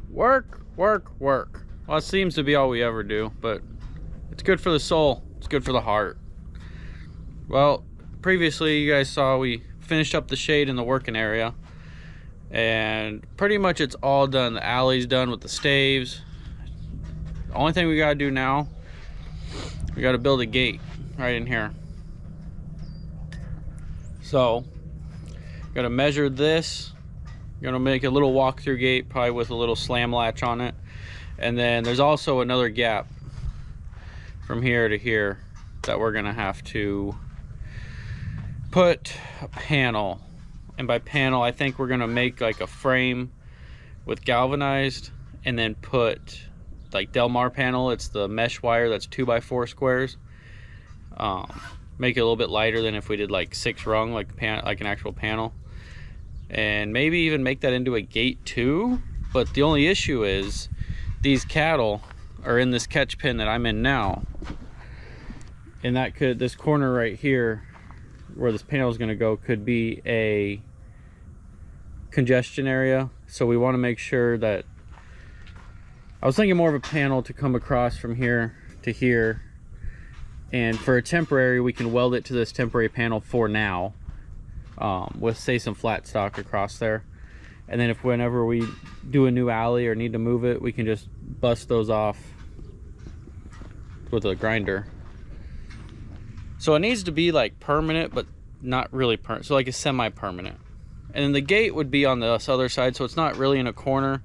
Work, work, work. Well, it seems to be all we ever do, but it's good for the soul. It's good for the heart. Well, previously you guys saw we finished up the shade in the working area, and pretty much it's all done. The alley's done with the staves. The only thing we gotta do now, we gotta build a gate right in here. So, gotta measure this. Gonna make a little walk-through gate, probably with a little slam latch on it. And then there's also another gap from here to here that we're gonna have to put a panel. And by panel, I think we're gonna make like a frame with galvanized, and then put like Delmar panel. It's the mesh wire that's 2x4 squares. Make it a little bit lighter than if we did like 6 rung, like an actual panel. And maybe even make that into a gate too. But the only issue is these cattle are in this catch pen that I'm in now, and that could, this corner right here where this panel is going to go, could be a congestion area. So we want to make sure that, I was thinking more of a panel to come across from here to here, and for a temporary we can weld it to this temporary panel for now, with say some flat stock across there. And then if whenever we do a new alley or need to move it, we can just bust those off with a grinder. So it needs to be like permanent, but not really permanent, so like a semi-permanent. And then the gate would be on this other side, so it's not really in a corner.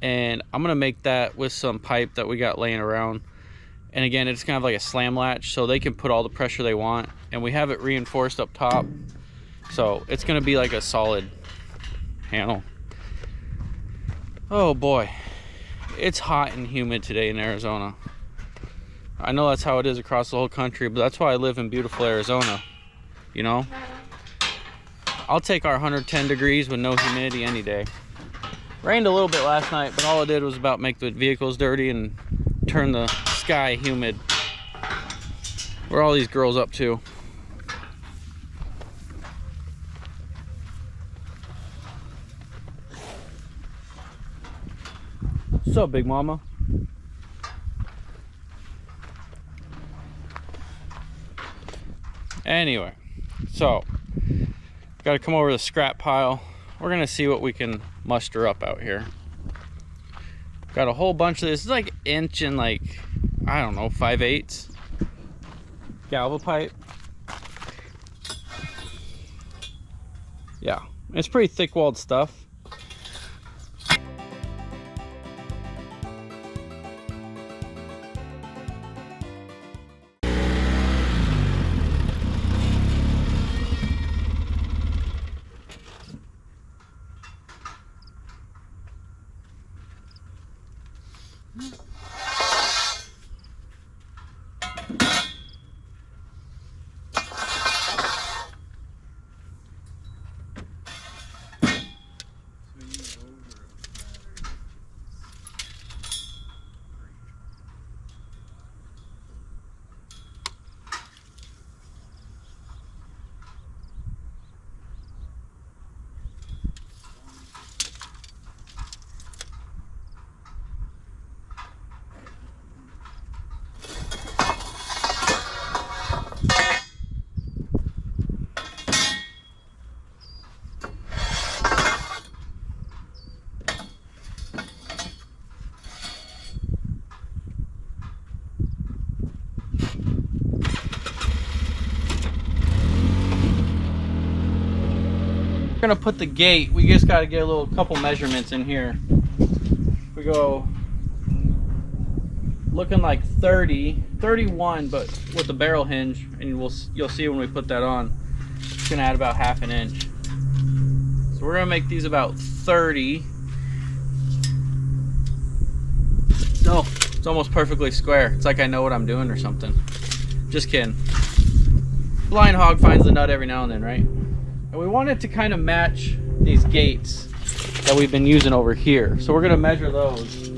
And I'm gonna make that with some pipe that we got laying around. And again, it's kind of like a slam latch, so they can put all the pressure they want. And we have it reinforced up top, so it's gonna be like a solid panel. Oh boy, it's hot and humid today in Arizona. I know that's how it is across the whole country, but that's why I live in beautiful Arizona, you know? I'll take our 110 degrees with no humidity any day. Rained a little bit last night, but all it did was about make the vehicles dirty and turn the sky humid. Where are all these girls up to? What's up, Big Mama? Anyway, so got to come over to the scrap pile. We're gonna see what we can muster up out here. Got a whole bunch of this. It's like inch and like, I don't know, 5/8 galva pipe. Yeah, it's pretty thick walled stuff. We're gonna put the gate, we just got to get a couple measurements in here. We go looking like 31, but with the barrel hinge, and you'll see when we put that on, it's gonna add about 1/2 inch. So we're gonna make these about 30. No, it's almost perfectly square. It's like I know what I'm doing or something. Just kidding. Blind hog finds the nut every now and then, right? And we want it to kind of match these gates that we've been using over here. So we're gonna measure those.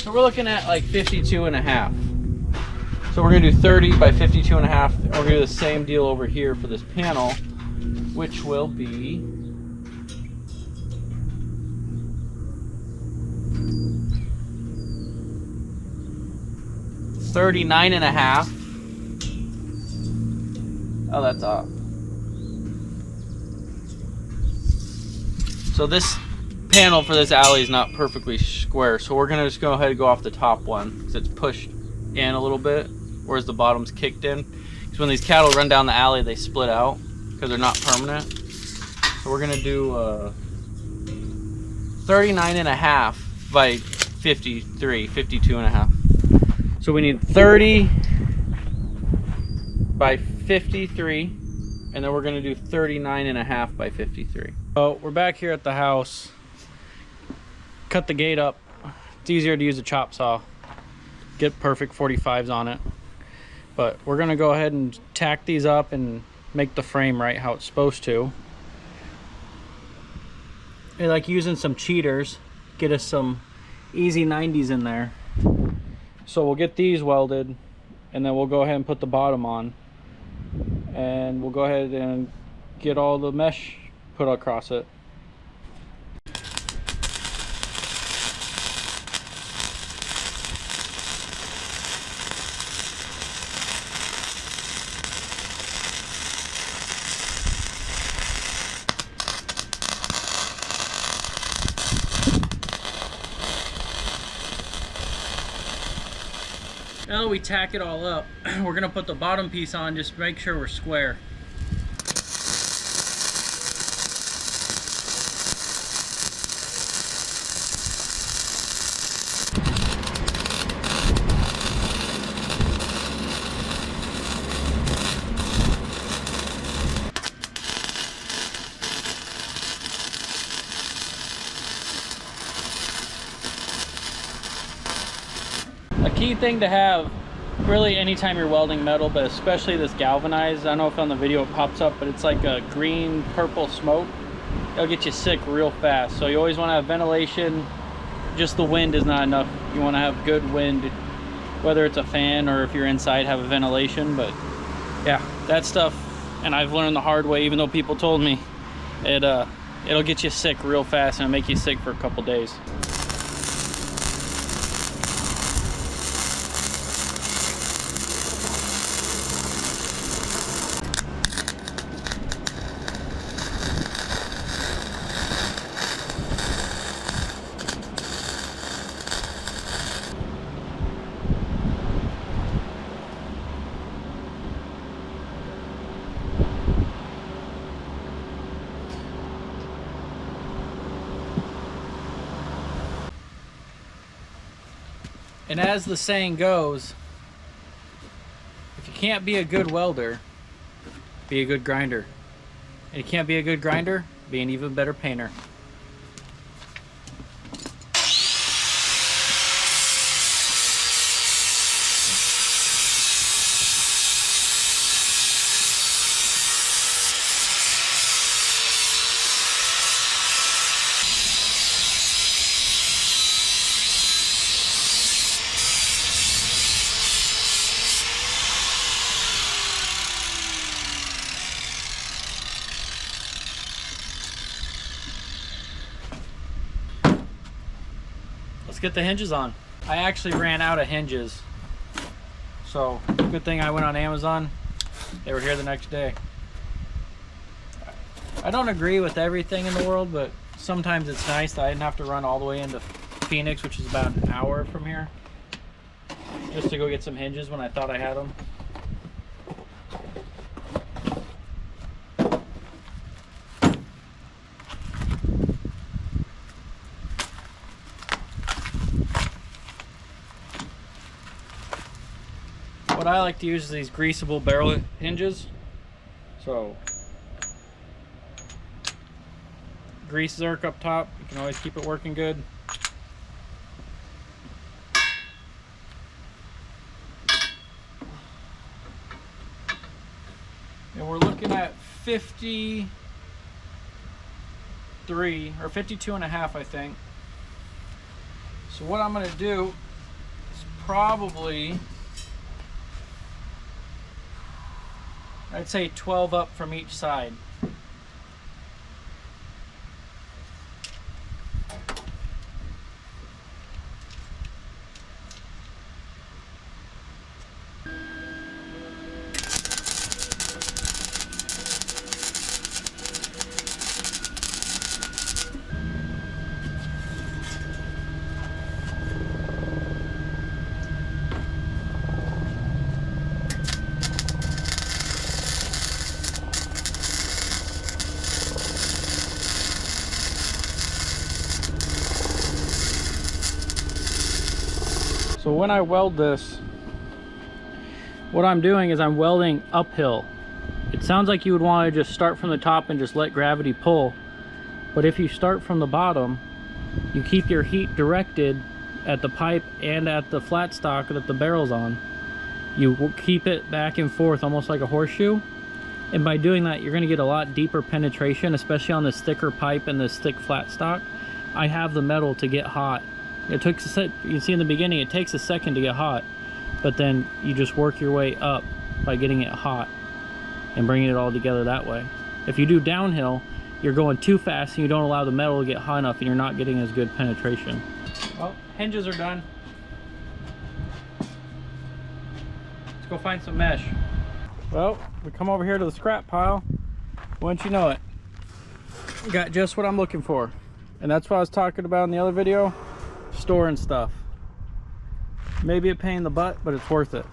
So we're looking at like 52.5. So we're gonna do 30 by 52.5. And we're gonna do the same deal over here for this panel, which will be 39.5. Oh, that's off. So this panel for this alley is not perfectly square, so we're gonna just go ahead and go off the top one because it's pushed in a little bit, whereas the bottom's kicked in. Because when these cattle run down the alley, they split out because they're not permanent. So we're gonna do 39.5 by 53, 52.5. So we need 30 by 53, and then we're gonna do 39.5 by 53. So we're back here at the house. Cut the gate up. It's easier to use a chop saw. Get perfect 45s on it. But we're gonna go ahead and tack these up and make the frame right how it's supposed to. I like using some cheaters. Get us some easy 90s in there. So we'll get these welded, and then we'll go ahead and put the bottom on. And we'll go ahead and get all the mesh put across it. Now that we tack it all up, we're gonna put the bottom piece on, just make sure we're square. A key thing to have, really anytime you're welding metal, but especially this galvanized, I don't know if on the video it pops up, but it's like a green purple smoke. It'll get you sick real fast. So you always want to have ventilation. Just the wind is not enough. You want to have good wind, whether it's a fan or if you're inside, have a ventilation. But yeah, that stuff, and I've learned the hard way, even though people told me, it'll get you sick real fast and it'll make you sick for a couple days. And as the saying goes, if you can't be a good welder, be a good grinder. And you can't be a good grinder, be an even better painter. Let's get the hinges on. I actually ran out of hinges, so good thing I went on Amazon. They were here the next day. I don't agree with everything in the world, but sometimes it's nice that I didn't have to run all the way into Phoenix, which is about an hour from here, just to go get some hinges when I thought I had them. What I like to use is these greasable barrel hinges. So grease zerk up top, you can always keep it working good. And we're looking at 53 or 52.5, I think. So what I'm going to do is probably, I'd say 12 up from each side. So when I weld this, what I'm doing is I'm welding uphill. It sounds like you would want to just start from the top and just let gravity pull. But if you start from the bottom, you keep your heat directed at the pipe and at the flat stock that the barrel's on. You keep it back and forth almost like a horseshoe. And by doing that, you're going to get a lot deeper penetration, especially on this thicker pipe and this thick flat stock. I have the metal to get hot. It takes a set, you can see in the beginning, it takes a second to get hot, but then you just work your way up by getting it hot and bringing it all together that way. If you do downhill, you're going too fast and you don't allow the metal to get hot enough and you're not getting as good penetration. Well, hinges are done. Let's go find some mesh. Well, we come over here to the scrap pile. Wouldn't you know it, we got just what I'm looking for. And that's what I was talking about in the other video, storing stuff. Maybe a pain in the butt, but it's worth it.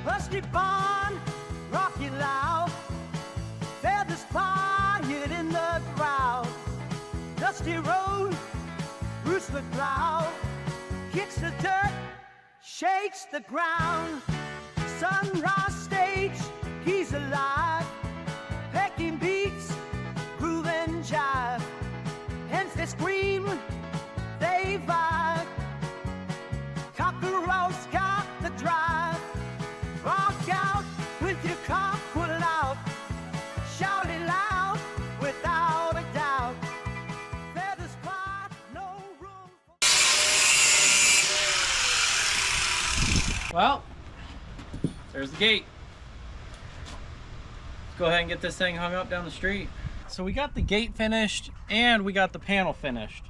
Rusty barn, rocky loud, feathers flying in the crowd. Dusty road, roots the cloud, kicks the dirt, shakes the ground. Sunrise stage, he's alive, pecking beats, groove and jive. Hence they scream, they vibe. Cockerels got the drive. Rock out with your cock pull out, shout it loud without a doubt. Feathers fly, no room for... Well, there's the gate. Let's go ahead and get this thing hung up down the street. So we got the gate finished and we got the panel finished.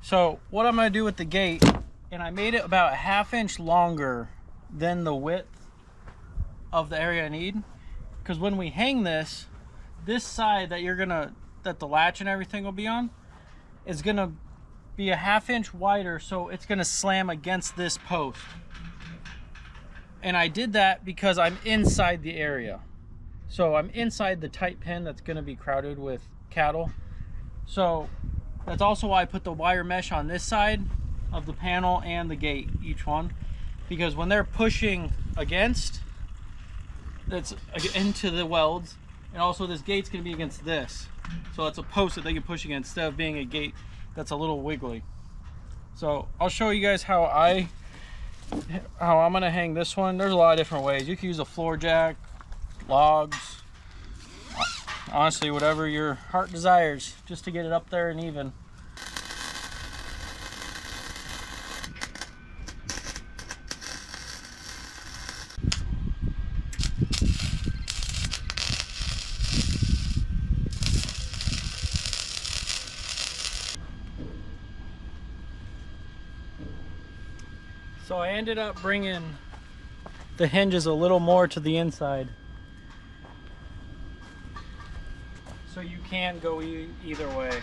So what I'm going to do with the gate, and I made it about a ½ inch longer than the width of the area I need, because when we hang this side that the latch and everything will be on is gonna be a ½ inch wider, so it's gonna slam against this post. And I did that because I'm inside the area, so I'm inside the tight pen that's gonna be crowded with cattle. So that's also why I put the wire mesh on this side of the panel and the gate, each one, because when they're pushing against, that's into the welds, and also this gate's going to be against this, so it's a post that they can push against instead of being a gate that's a little wiggly. So I'll show you guys how I'm going to hang this one. There's a lot of different ways. You can use a floor jack, logs, honestly whatever your heart desires, just to get it up there and even. So I ended up bringing the hinges a little more to the inside, so you can go either way.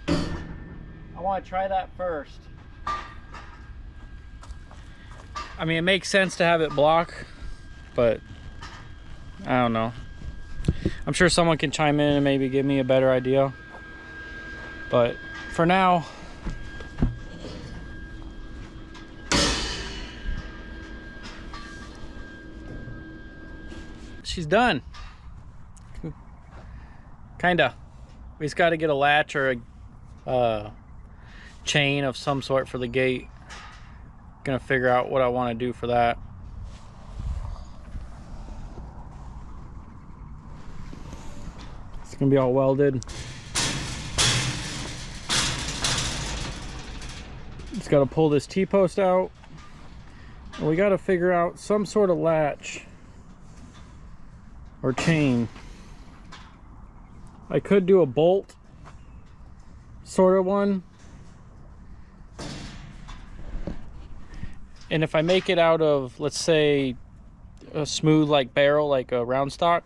I want to try that first. I mean, it makes sense to have it block, but I don't know. I'm sure someone can chime in and maybe give me a better idea, but for now, she's done. Kinda. We just got to get a latch or a chain of some sort for the gate. Gonna figure out what I want to do for that. It's gonna be all welded. Just got to pull this T-post out, and we got to figure out some sort of latch or chain. I could do a bolt sort of one, and if I make it out of, let's say, a smooth like barrel, like a round stock,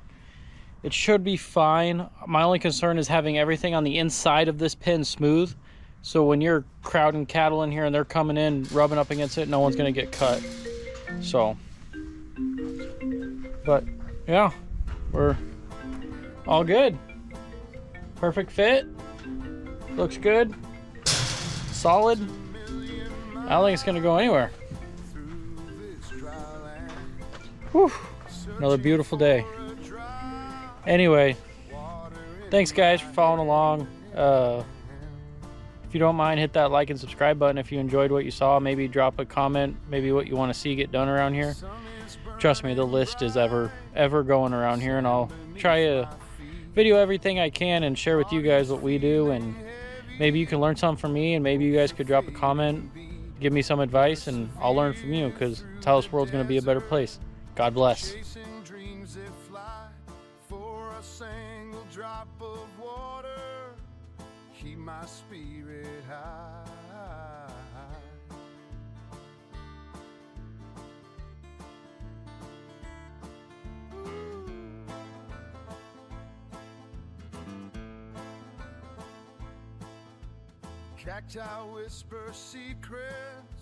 it should be fine. My only concern is having everything on the inside of this pin smooth, so when you're crowding cattle in here and they're coming in rubbing up against it, no one's gonna get cut. So, but yeah, we're All good. Perfect fit. Looks good. Solid. I don't think it's gonna go anywhere. Whew. Another beautiful day. Anyway, thanks guys for following along. If you don't mind, hit that like and subscribe button if you enjoyed what you saw. Maybe drop a comment, maybe what you want to see get done around here. Trust me, the list is ever going around here, and I'll try to video everything I can and share with you guys what we do, and maybe you can learn something from me, and maybe you guys could drop a comment, give me some advice, and I'll learn from you, because it's how this world's going to be a better place. God bless. Keep my spirit high. Cacti whisper secrets